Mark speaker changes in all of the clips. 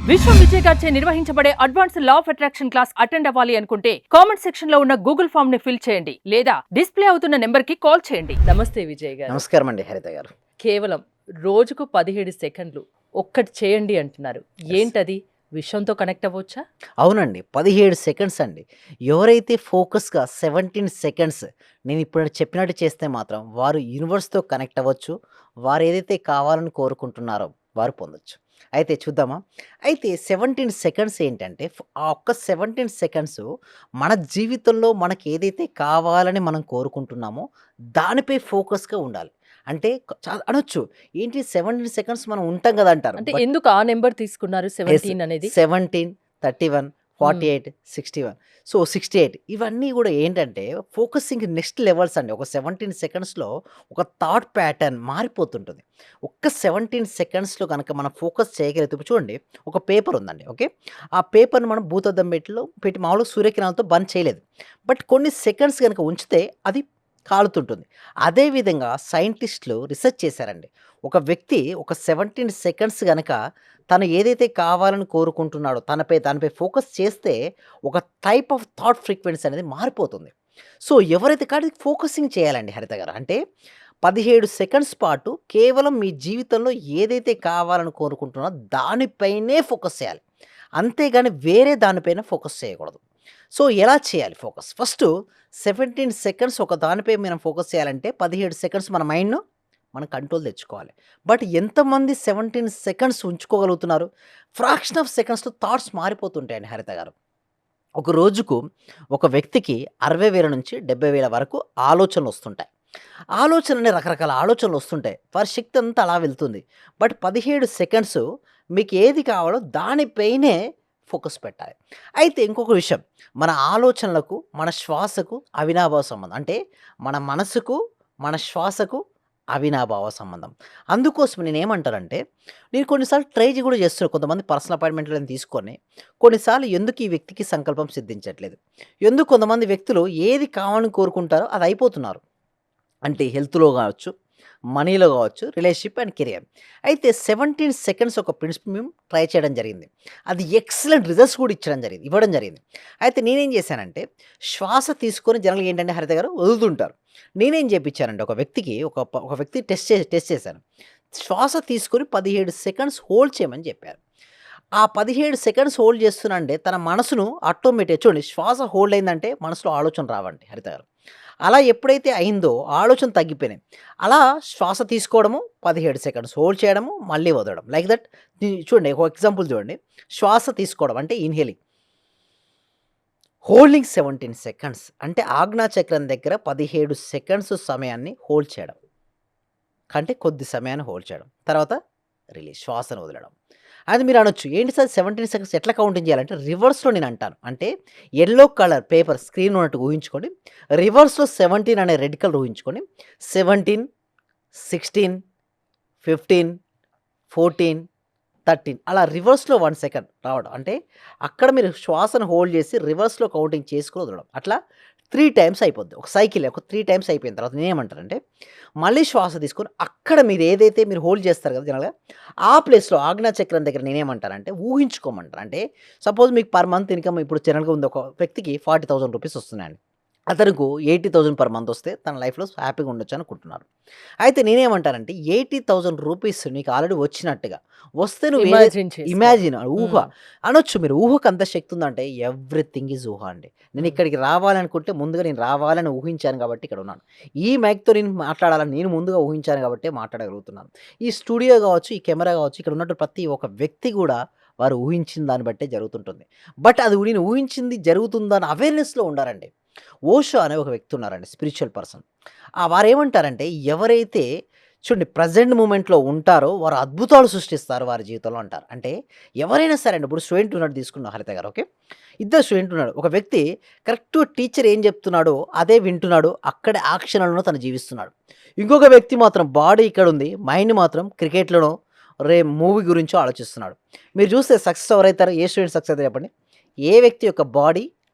Speaker 1: విశ్వం విజయ్ గారిచే నిర్వహించబడే advance law of attraction class attend అవ్వాలి అనుకుంటే కామెంట్ సెక్షన్ లో ఉన్న గూగుల్ ఫామ్ ని ఫిల్ చేయండి లేదా డిస్ప్లే అవుతున్న నెంబర్ కి కాల్ చేయండి. నమస్తే విజయ్ గారు.
Speaker 2: నమస్కారం అండి హరిత గారు.
Speaker 1: కేవలం రోజుకు 17 సెకండ్లు ఒక్కటి చేయండి అంటున్నారు. ఏంటది? విశ్వంతో కనెక్ట్ అవ్వచ్చా?
Speaker 2: అవునండి, 17 సెకండ్స్ అండి. ఎవరైతే ఫోకస్గా 17 సెకండ్స్ నేను ఇప్పుడు చెప్పినట్టు చేస్తే మాత్రం వారు యూనివర్స్తో కనెక్ట్ అవ్వచ్చు. వారు ఏదైతే కావాలని కోరుకుంటున్నారో వారు పొందొచ్చు. అయితే చూద్దామా? అయితే 17 సెకండ్స్ ఏంటంటే ఆ ఒక్క 17 సెకండ్స్ మన జీవితంలో మనకి ఏదైతే కావాలని మనం కోరుకుంటున్నామో దానిపై ఫోకస్గా ఉండాలి. అంటే అనొచ్చు ఏంటి 17 సెకండ్స్ మనం ఉంటాం కదా అంటారు.
Speaker 1: అంటే ఎందుకు ఆ నెంబర్ తీసుకున్నారు 17 అనేది?
Speaker 2: 17, 31, 48, 61. సో 68 ఇవన్నీ కూడా ఏంటంటే ఫోకసింగ్ నెక్స్ట్ లెవెల్స్ అండి. ఒక 17 సెకండ్స్లో ఒక థాట్ ప్యాటర్న్ మారిపోతుంటుంది. ఒక్క 17 సెకండ్స్లో కనుక మనం ఫోకస్ చేయగలిగితే ఇప్పుడు చూడండి, ఒక పేపర్ ఉందండి. ఓకే, ఆ పేపర్ని మనం భూతద్దం పెట్టి మామూలుగా సూర్యకిరణాలతో బంద్ చేయలేదు. బట్ కొన్ని సెకండ్స్ కనుక ఉంచితే అది కాలుతుంటుంది. అదేవిధంగా సైంటిస్టులు రీసెర్చ్ చేశారండి. ఒక వ్యక్తి ఒక 17 సెకండ్స్ గనక తను ఏదైతే కావాలని కోరుకుంటున్నాడో దానిపై ఫోకస్ చేస్తే ఒక టైప్ ఆఫ్ థాట్ ఫ్రీక్వెన్సీ అనేది మారిపోతుంది. సో ఎవరైతే కానీ ఫోకసింగ్ చేయాలండి హరిత గారు. అంటే 17 సెకండ్స్ పాటు కేవలం మీ జీవితంలో ఏదైతే కావాలని కోరుకుంటున్నారో దానిపైనే ఫోకస్ చేయాలి. అంతేగాని వేరే దానిపైన ఫోకస్ చేయకూడదు. సో ఎలా చేయాలి ఫోకస్? ఫస్ట్ 17 సెకండ్స్ ఒక దానిపై మనం ఫోకస్ చేయాలంటే 17 సెకండ్స్ మన మైండ్ను మనం కంట్రోల్ తెచ్చుకోవాలి. బట్ ఎంతమంది 17 సెకండ్స్ ఉంచుకోగలుగుతున్నారు? ఫ్రాక్షన్ ఆఫ్ సెకండ్స్లో థాట్స్ మారిపోతుంటాయండి హరిత గారు. ఒక రోజుకు ఒక వ్యక్తికి 60,000 నుంచి 70,000 వరకు ఆలోచనలు వస్తుంటాయి. ఆలోచనని రకరకాల ఆలోచనలు వస్తుంటాయి. వారి శక్తి అంతా అలా వెళ్తుంది. బట్ 17 సెకండ్స్ మీకు ఏది కావాలో దానిపైనే ఫోకస్ పెట్టాలి. అయితే ఇంకొక విషయం, మన ఆలోచనలకు మన శ్వాసకు అవినాభావ సంబంధం. అంటే మన మనసుకు మన శ్వాసకు అవినాభావ సంబంధం. అందుకోసం నేనేమంటానంటే నేను కొన్నిసార్లు ట్రై కూడా చేస్తున్నాను. కొంతమంది పర్సనల్ అపాయింట్మెంట్లను తీసుకొని కొన్నిసార్లు ఎందుకు ఈ వ్యక్తికి సంకల్పం సిద్ధించట్లేదు, ఎందుకు కొంతమంది వ్యక్తులు ఏది కావాలని కోరుకుంటారో అది అయిపోతున్నారు. అంటే హెల్త్లో కావచ్చు, మనీలో కావచ్చు, రిలేషన్షిప్ అండ్ కెరియర్. అయితే 17 సెకండ్స్ ఒక ప్రిన్సిపల్ మేము ట్రై చేయడం జరిగింది. అది ఎక్సలెంట్ రిజల్ట్స్ కూడా ఇవ్వడం జరిగింది. అయితే నేనేం చేశానంటే శ్వాస తీసుకొని జనరల్గా ఏంటంటే హరిత గారు వదులుతుంటారు. నేనేం చేయించానంటే ఒక వ్యక్తి టెస్ట్ చేశాను. శ్వాస తీసుకొని 17 సెకండ్స్ హోల్డ్ చేయమని చెప్పారు. ఆ 17 సెకండ్స్ హోల్డ్ చేస్తున్నానంటే తన మనసును ఆటోమేటిక్ చూడండి, శ్వాస హోల్డ్ అయిందంటే మనసులో ఆలోచన రావండి హరిత గారు. అలా ఎప్పుడైతే అయిందో ఆలోచన తగ్గిపోయినాయి. అలా శ్వాస తీసుకోవడము, 17 సెకండ్స్ హోల్డ్ చేయడము, మళ్ళీ వదలడం, లైక్ దట్. చూడండి, ఒక ఎగ్జాంపుల్ చూడండి. శ్వాస తీసుకోవడం అంటే ఇన్హేలింగ్, హోల్డింగ్ 17 సెకండ్స్ అంటే ఆజ్ఞా చక్రం దగ్గర 17 సెకండ్స్ సమయాన్ని హోల్డ్ చేయడం, అంటే కొద్ది సమయాన్ని హోల్డ్ చేయడం, తర్వాత రిలీజ్, శ్వాసను వదలడం. అది మీరు అనొచ్చు ఏంటి సార్ 17 సెకండ్స్ ఎట్లా కౌంటింగ్ చేయాలంటే రివర్స్లో నేను అంటాను. అంటే ఎల్లో కలర్ పేపర్ స్క్రీన్ ఉన్నట్టు ఊహించుకోండి. రివర్స్లో 17 అనే రెడ్ కలర్ ఊహించుకొని 17, 16, 15, 14, 13 అలా రివర్స్లో 1 సెకండ్ రావడం. అంటే అక్కడ మీరు శ్వాసను హోల్డ్ చేసి రివర్స్లో కౌంటింగ్ చేసుకుని వదలడం. అట్లా 3 టైమ్స్ అయిపోద్ది. ఒక సైకిల్ ఒక 3 టైమ్స్ అయిపోయిన తర్వాత నేనేమంటానంటే మళ్ళీ శ్వాస తీసుకొని అక్కడ మీరు ఏదైతే మీరు హోల్డ్ చేస్తారు కదా జనరల్గా ఆ ప్లేస్లో ఆజ్ఞా చక్రం దగ్గర నేనేమంటానంటే ఊహించుకోమంటారు. అంటే సపోజ్ మీకు పర్ మంత్ ఇన్కమ్ ఇప్పుడు జనరల్గా ఉంది, ఒక వ్యక్తికి 40,000 రూపీస్ వస్తున్నాయండి. అతనికి 80,000 పర్ మంత్ వస్తే తన లైఫ్లో హ్యాపీగా ఉండొచ్చు అనుకుంటున్నారు. అయితే నేనేమంటానంటే 80,000 రూపీస్ నీకు ఆల్రెడీ వచ్చినట్టుగా వస్తే నువ్వు ఇమాజిన్ ఊహ అనొచ్చు. మీరు ఊహకు అంత శక్తి ఉందంటే ఎవ్రీథింగ్ ఈజ్ ఊహ అండి. నేను ఇక్కడికి రావాలనుకుంటే ముందుగా నేను రావాలని ఊహించాను కాబట్టి ఇక్కడ ఉన్నాను. ఈ మైక్తో నేను మాట్లాడాలని నేను ముందుగా ఊహించాను కాబట్టి మాట్లాడగలుగుతున్నాను. ఈ స్టూడియో కావచ్చు, ఈ కెమెరా కావచ్చు, ఇక్కడ ఉన్నట్టు ప్రతి ఒక్క వ్యక్తి కూడా వారు ఊహించిన దాన్ని బట్టే జరుగుతుంటుంది. బట్ అది నేను ఊహించింది జరుగుతుందని అవేర్నెస్లో ఉండాలండి. ఓషో అనే ఒక వ్యక్తి ఉన్నారండి, స్పిరిచువల్ పర్సన్. వారు ఏమంటారంటే ఎవరైతే చూడండి ప్రజెంట్ మూమెంట్లో ఉంటారో వారు అద్భుతాలు సృష్టిస్తారు వారి జీవితంలో అంటారు. అంటే ఎవరైనా సరే అండి, ఇప్పుడు స్టూడెంట్ ఉన్నాడు తీసుకున్నాం హరిత గారు. ఓకే, ఇద్దరు స్టూడెంట్ ఉన్నాడు. ఒక వ్యక్తి కరెక్ట్ టీచర్ ఏం చెప్తున్నాడో అదే వింటున్నాడు, అక్కడే యాక్షన్లను తను జీవిస్తున్నాడు. ఇంకొక వ్యక్తి మాత్రం బాడీ ఇక్కడ ఉంది, మైండ్ మాత్రం క్రికెట్లోనో మూవీ గురించో ఆలోచిస్తున్నాడు. మీరు చూస్తే సక్సెస్ ఎవరైతారో, ఏ స్టూడెంట్ సక్సెస్ అయితే చెప్పండి? ఏ వ్యక్తి యొక్క బాడీ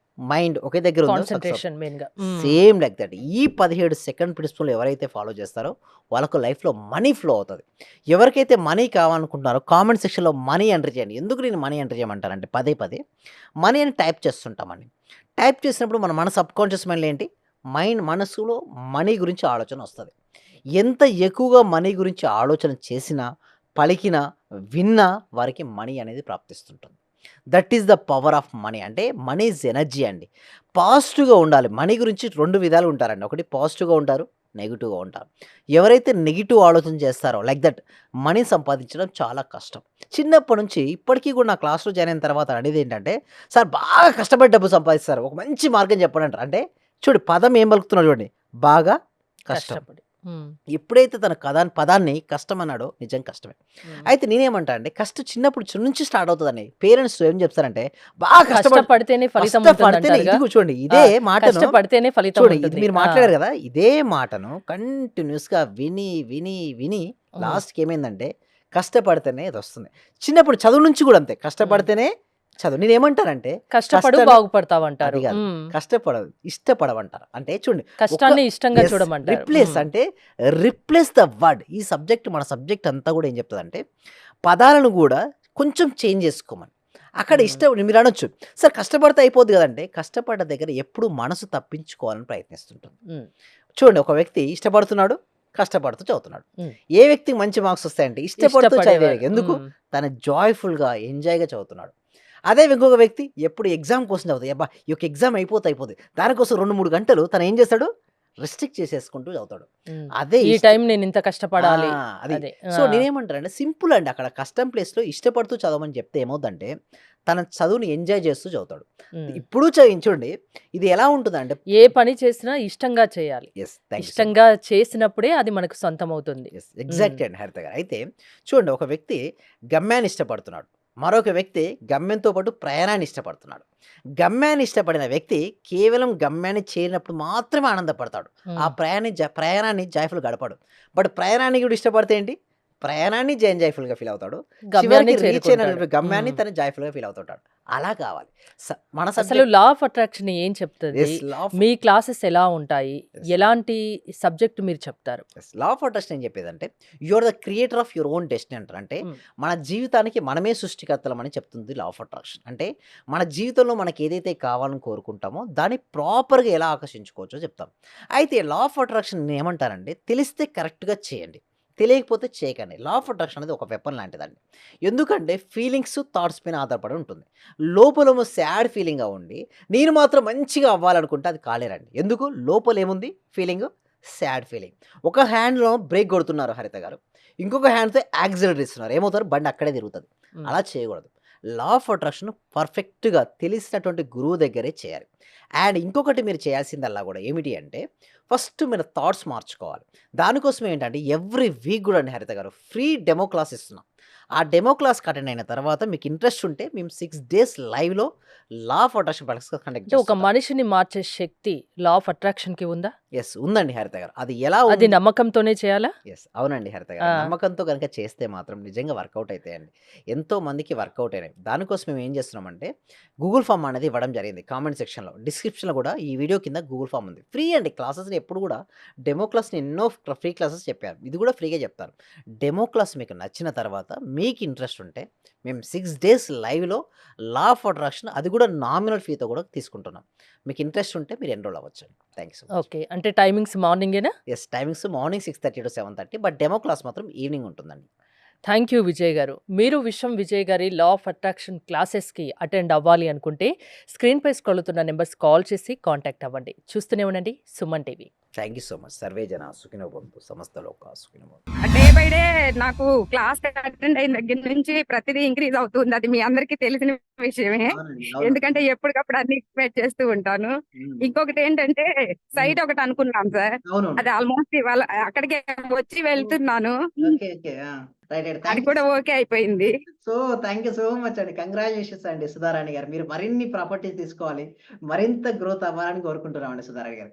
Speaker 2: మైండ్ ఒకే దగ్గర ఉందో సక్సెస్ అవుతారు.
Speaker 1: కాన్సంట్రేషన్ మెయిన్‌గా.
Speaker 2: Same like that. ఈ 17 సెకండ్ ప్రిన్సిపల్ ఎవరైతే ఫాలో చేస్తారో వాళ్ళకు లైఫ్‌లో మనీ ఫ్లో అవుతది. ఎవరికైతే మనీ కావాలనుకుంటున్నారో కామెంట్ సెక్షన్‌లో మనీ ఎంటర్ చేయండి. ఎందుకు నేను మనీ ఎంటర్ చేయమంటానంటే పదే పదే మనీ అని టైప్ చేస్తుంటామండి. టైప్ చేసినప్పుడు మన సబ్‌కాన్షియస్ మైండ్‌లో ఏంటి? మనసులో మనీ గురించి ఆలోచన వస్తది. ఎంత ఎక్కువగా మనీ గురించి ఆలోచన చేసినా, పలికినా, విన్నా వారికి మనీ అనేది ప్రాప్తిస్తుంటుంది. That is the power of money. అంటే మనీ ఈజ్ ఎనర్జీ అండి. పాజిటివ్‌గా ఉండాలి. మనీ గురించి 2 విధాలుగా ఉంటారండి. ఒకటి పాజిటివ్‌గా ఉంటారు, నెగెటివ్‌గా ఉంటారు. ఎవరైతే నెగెటివ్ ఆలోచన చేస్తారో లైక్ దట్ మనీ సంపాదించడం చాలా కష్టం. చిన్నప్పటి నుంచి ఇప్పటికి కూడా నా క్లాస్‌లో జాయిన్ అయిన తర్వాత అడిగేదేంటంటే, "సార్ బాగా కష్టపడి డబ్బు సంపాదిస్తారు. ఒక మంచి మార్గం చెప్పండి" అంటారు. అంటే చూడు పదం ఏం పలుకుతున్నాడు చూడండి. బాగా కష్టం.
Speaker 1: కష్టపడి. హ్మ్.
Speaker 2: ఎప్పుడైతే తన పదాన్ని కష్టం అన్నాడో నిజం కష్టమే.
Speaker 1: హ్మ్.
Speaker 2: అయితే నేనేమంటా అంటే కష్టం నుంచి స్టార్ట్ అవుతదండి. పేరెంట్స్ ఏం చెప్తారంటే బాగా
Speaker 1: కష్టపడితేనే ఫలితం
Speaker 2: కష్టపడితేనే
Speaker 1: ఉంటుందంటారుగా.
Speaker 2: ఇది చూడండి
Speaker 1: ఆ!
Speaker 2: ఇదే మాటను
Speaker 1: కష్టపడితేనే ఫలితం
Speaker 2: చూడండి ఇది
Speaker 1: ఉంటుంది.
Speaker 2: మీరు
Speaker 1: ఆ!
Speaker 2: మాట్లాడారు కదా! ఇదే మాటను కంటిన్యూయస్‌గా విని
Speaker 1: హ్మ్.
Speaker 2: లాస్ట్‌కి ఏమైందంటే కష్టపడితేనే ఇదొస్తుంది. చిన్నప్పుడు చదువు నుంచి కూడా అంతే.
Speaker 1: హ్మ్.
Speaker 2: కష్టపడితేనే చదువు. నేనేమంటానంటే
Speaker 1: కష్టపడు
Speaker 2: కష్టాన్ని
Speaker 1: బాగుపడతావంటారు.
Speaker 2: అది కాదు.
Speaker 1: హ్మ్.
Speaker 2: ఇష్టపడమంటారు. అంటే చూడండి ఒక
Speaker 1: కష్టాన్ని ఇష్టంగా
Speaker 2: యెస్.
Speaker 1: చూడమంటారు.
Speaker 2: రిప్లేస్
Speaker 1: హ్మ్.
Speaker 2: అంటే రిప్లేస్ ద వర్డ్. ఈ సబ్జెక్ట్ మన సబ్జెక్ట్ అంతా కూడా ఏం చెప్తదంటే పదాలను కూడా కొంచెం చేంజ్ చేసుకోమని. అక్కడ
Speaker 1: హ్మ్.
Speaker 2: ఇష్టం మీరనొచ్చు. సార్ కష్టపడితే అయిపోద్ది కదండీ! కష్టపడ్డ దగ్గర ఎప్పుడు మనసు తప్పించుకోవాలని ప్రయత్నిస్తుంటుంది.
Speaker 1: హ్మ్.
Speaker 2: చూడండి ఒక వ్యక్తి ఇష్టపడుతున్నాడు, కష్టపడుతూ చదువుతున్నాడు.
Speaker 1: హ్మ్.
Speaker 2: ఏ వ్యక్తికి మంచి మార్క్స్ వస్తాయంటే ఇష్టపడుతూ చదివే
Speaker 1: ఇష్టపడేవారు.
Speaker 2: వ్యక్తి. ఎందుకు?
Speaker 1: హ్మ్.
Speaker 2: తను జాయ్‌ఫుల్‌గా, ఎంజాయ్‌గా చదువుతున్నాడు. అదే ఇంకొక వ్యక్తి ఎప్పుడు ఎగ్జామ్ కోసం చదువుతాడు. అబ్బా! ఈ యొక్క ఎగ్జామ్ అయిపోద్ది. దానికోసం 2, 3 గంటలు తను ఏం చేస్తాడు? రెస్ట్రిక్ట్ చేసేసుకుంటూ చదువుతాడు.
Speaker 1: హ్మ్.
Speaker 2: అదే
Speaker 1: ఈ
Speaker 2: ఇష్ట
Speaker 1: టైం నేనింత
Speaker 2: ఆ!
Speaker 1: కష్టపడాలి.
Speaker 2: అది.
Speaker 1: అదే.
Speaker 2: సో,
Speaker 1: ఆ!
Speaker 2: నేనేమంటానంటే సింపుల్ అండి. అక్కడ కష్టం ప్లేస్‌లో ఇష్టపడుతూ చదవమని చెప్తే ఏమవుద్దంటే, తన చదువుని ఎంజాయ్ చేస్తూ చదువుతాడు.
Speaker 1: హ్మ్.
Speaker 2: ఇప్పుడు చూడండి ఇది ఎలా ఉంటదంటే
Speaker 1: ఏ పని చేసినా ఇష్టంగా చేయాలి.
Speaker 2: Yes. Thank you so much.
Speaker 1: ఇష్టంగా చేసినప్పుడే అది మనకు సొంతమవుతుంది.
Speaker 2: యెస్.
Speaker 1: హ్మ్.
Speaker 2: ఎగ్జాక్ట్‌లీ అండి హరిత గారు. అయితే చూడండి ఒక వ్యక్తి గమ్యాన్ని ఇష్టపడుతున్నాడు. మరొక వ్యక్తి గమ్యంతో పాటు ప్రయాణాన్ని ఇష్టపడుతున్నాడు. గమ్యాన్ని ఇష్టపడిన వ్యక్తి కేవలం గమ్యాన్ని చేరినప్పుడు మాత్రమే ఆనందపడతాడు. ఆ
Speaker 1: హ్మ్.
Speaker 2: ప్రయాణాన్ని జాయ్‌ఫుల్‌గా గడపడు. బట్ ప్రయాణాన్ని కూడా ఇష్టపడితే ఏంటి? ప్రయాణాన్ని జాయ్‌ఫుల్‌గా ఫీల్ అవుతాడు.
Speaker 1: గమ్యాన్ని
Speaker 2: చివరికి రీచ్
Speaker 1: చేరుకుంటాడు.
Speaker 2: అయినటువంటి గమ్యాన్ని
Speaker 1: హ్మ్.
Speaker 2: తను జాయ్‌ఫుల్‌గా ఫీల్ అవుతుంటాడు. అలా కావాలి. మన
Speaker 1: అసలు
Speaker 2: సబ్జెక్ట్
Speaker 1: లా ఆఫ్ అట్రాక్షన్ ఏం చెప్తది?
Speaker 2: Yes. Law of
Speaker 1: me classes ఎలా ఉంటాయి?
Speaker 2: యెస్.
Speaker 1: ఎలాంటి సబ్జెక్ట్ మీరు చెప్తారు?
Speaker 2: యెస్. లా ఆఫ్ అట్రాక్షన్ ఏం చెప్పేదంటే, you are the creator of your own destiny అంటారు. అంటే
Speaker 1: హ్మ్.
Speaker 2: మన జీవితానికి మనమే సృష్టికర్తలమని చెప్తుంది లా ఆఫ్ అట్రాక్షన్. అంటే మన జీవితంలో మనకి ఏదైతే కావాలని కోరుకుంటామో దాన్ని ప్రాపర్‌గా ఎలా ఆకర్షించుకోవచ్చో చెప్తాం. అయితే లా ఆఫ్ అట్రాక్షన్ ఏమంటారంటే తెలిస్తే కరెక్ట్‌గా చేయండి. తెలియకపోతే చేయకండి. లా ఆఫ్ అట్రాక్షన్ అనేది ఒక వెపన్ లాంటిదండి. ఎందుకంటే ఫీలింగ్స్, థాట్స్ పైన ఆధారపడి ఉంటుంది. లోపలేమో సాడ్ ఫీలింగ్‌గా ఉండి, నేను మాత్రం మంచిగా అవ్వాలనుకుంటే అది కాలేరండి. ఎందుకు? లోపలేముంది ఫీలింగు? Sad feeling. ఒక హ్యాండ్‌లో బ్రేక్ కొడుతున్నారు హరిత గారు. ఇంకొక హ్యాండ్‌తో యాక్సిలరేటర్ ఇస్తున్నారు. ఏమవుతారు? బండి అక్కడే తిరుగుతది.
Speaker 1: హ్మ్.
Speaker 2: అలా చేయకూడదు. లా ఆఫ్ అట్రాక్షన్ పర్ఫెక్ట్‌గా తెలిసినటువంటి గురువు దగ్గరే చేయాలి. అండ్ ఇంకొకటి మీరు చేయాల్సిందల్లా గూడా ఏమిటి అంటే, ఫస్ట్ మీరు థాట్స్ మార్చుకోవాలి. దానికోసం ఏంటంటే ఎవ్రీ వీక్ గూడా అండి హరిత గారు ఫ్రీ డెమో క్లాస్ ఇస్తున్నాం. ఆ డెమో క్లాస్‌కి అటెండ్ అయిన తర్వాత మీకు ఇంట్రెస్ట్ ఉంటే మేము 6 డేస్ లైవ్‌లో లా ఆఫ్ అట్రాక్షన్ ప్రాక్టీస్ కండక్ట్
Speaker 1: అంటే ఒక
Speaker 2: చేస్తుంటాం.
Speaker 1: మనిషిని మార్చే శక్తి లా ఆఫ్ అట్రాక్షన్‌కి ఉందా?
Speaker 2: యెస్. ఉందండి హరిత గారు. అది ఎలా
Speaker 1: అది
Speaker 2: ఉంది
Speaker 1: నమ్మకంతోనే చేయాలా?
Speaker 2: యెస్. అవునండి హరిత గారు.
Speaker 1: ఆ!
Speaker 2: నమ్మకంతో గనుక చేస్తే మాత్రం నిజంగా వర్కౌట్ అయితాయండి. ఎంతో మందికి వర్కౌట్ అయినాయి. దానికోసం మేము ఏం చేస్తున్నామంటే గూగుల్ ఫార్మ్ అనేది ఇవ్వడం జరిగింది కామెంట్ సెక్షన్‌లో. డిస్క్రిప్షన్‌లో కూడా ఈ వీడియో కింద గూగుల్ ఫార్మ్ ఉంది. ఫ్రీ అండి క్లాసెస్‌ని ఎప్పుడు కూడా డెమో క్లాస్‌ని ఎన్నో ఫ్రీ క్లాసెస్ చెప్పాను. ఇది కూడా ఫ్రీగా చెప్తాను. డెమో క్లాస్ మీకు నచ్చిన తర్వాత మీకు ఇంట్రెస్ట్ ఉంటే మేము 6 డేస్ లైవ్‌లో లా ఆఫ్ అట్రాక్షన్ అది కూడా నామినల్ ఫీతో కూడా తీసుకుంటున్నాం. మీకు ఇంట్రెస్ట్ ఉంటే మీరు ఎన్రోల్ అవ్వచ్చండి. Thank you so much.
Speaker 1: Okay. అంటే టైమింగ్స్ మార్నింగేనా?
Speaker 2: Yes. Timings morning 6:30-7:30 but demo class మాత్రం ఈవినింగ్ ఉంటుందండి.
Speaker 1: థ్యాంక్ యూ విజయ్ గారు. మీరు విజయ్ గారి లా ఆఫ్ అట్రాక్షన్ క్లాసెస్‌కి అటెండ్ అవ్వాలి అనుకుంటే స్క్రీన్‌పై స్క్రోల్ అవుతున్న నంబర్స్ కాల్ చేసి కాంటాక్ట్ అవ్వండి. చూస్తూనే ఉండండి Suman TV.
Speaker 2: Thank you so much. Survey జన సుఖినో భవంతు. సమస్త లోకా సుఖినో భవంతు.
Speaker 3: డే బై డే నాకు క్లాస్ అటెండ్ అయిన దగ్గర నుంచి ప్రతిదీ ఇంక్రీజ్ అవుతుంది. అది మీ అందరికీ తెలిసిన విషయమే.
Speaker 2: అవునండి. అవును.
Speaker 3: ఎందుకంటే ఎప్పటికప్పుడు అన్ని ఎక్స్‌పెక్ట్ చేస్తూ ఉంటాను.
Speaker 2: హ్మ్.
Speaker 3: ఇంకొకటి ఏంటంటే
Speaker 2: హ్మ్.
Speaker 3: సైట్ ఒకటి అనుకున్నాను సార్.
Speaker 2: అవునవును.
Speaker 3: అది ఆల్మోస్ట్ ఇవాళ అక్కడికే వచ్చి
Speaker 2: ఓహ్!
Speaker 3: వెళ్తున్నాను.
Speaker 2: ఓకే. ఓకే. ఆ! రైట్.
Speaker 3: అది
Speaker 2: థాంక్ యూ
Speaker 3: కూడా ఓకే అయిపోయింది.
Speaker 2: థాంక్ యూ సో మచ్ అండి. కంగ్రాచ్యులేషన్స్ అండి సుధారాణి గారు. మీరు మరిన్ని ప్రాపర్టీస్ తీసుకోవాలి. మరింత గ్రోత్ అవ్వాలని కోరుకుంటున్నామండి సుధారాణి గారు.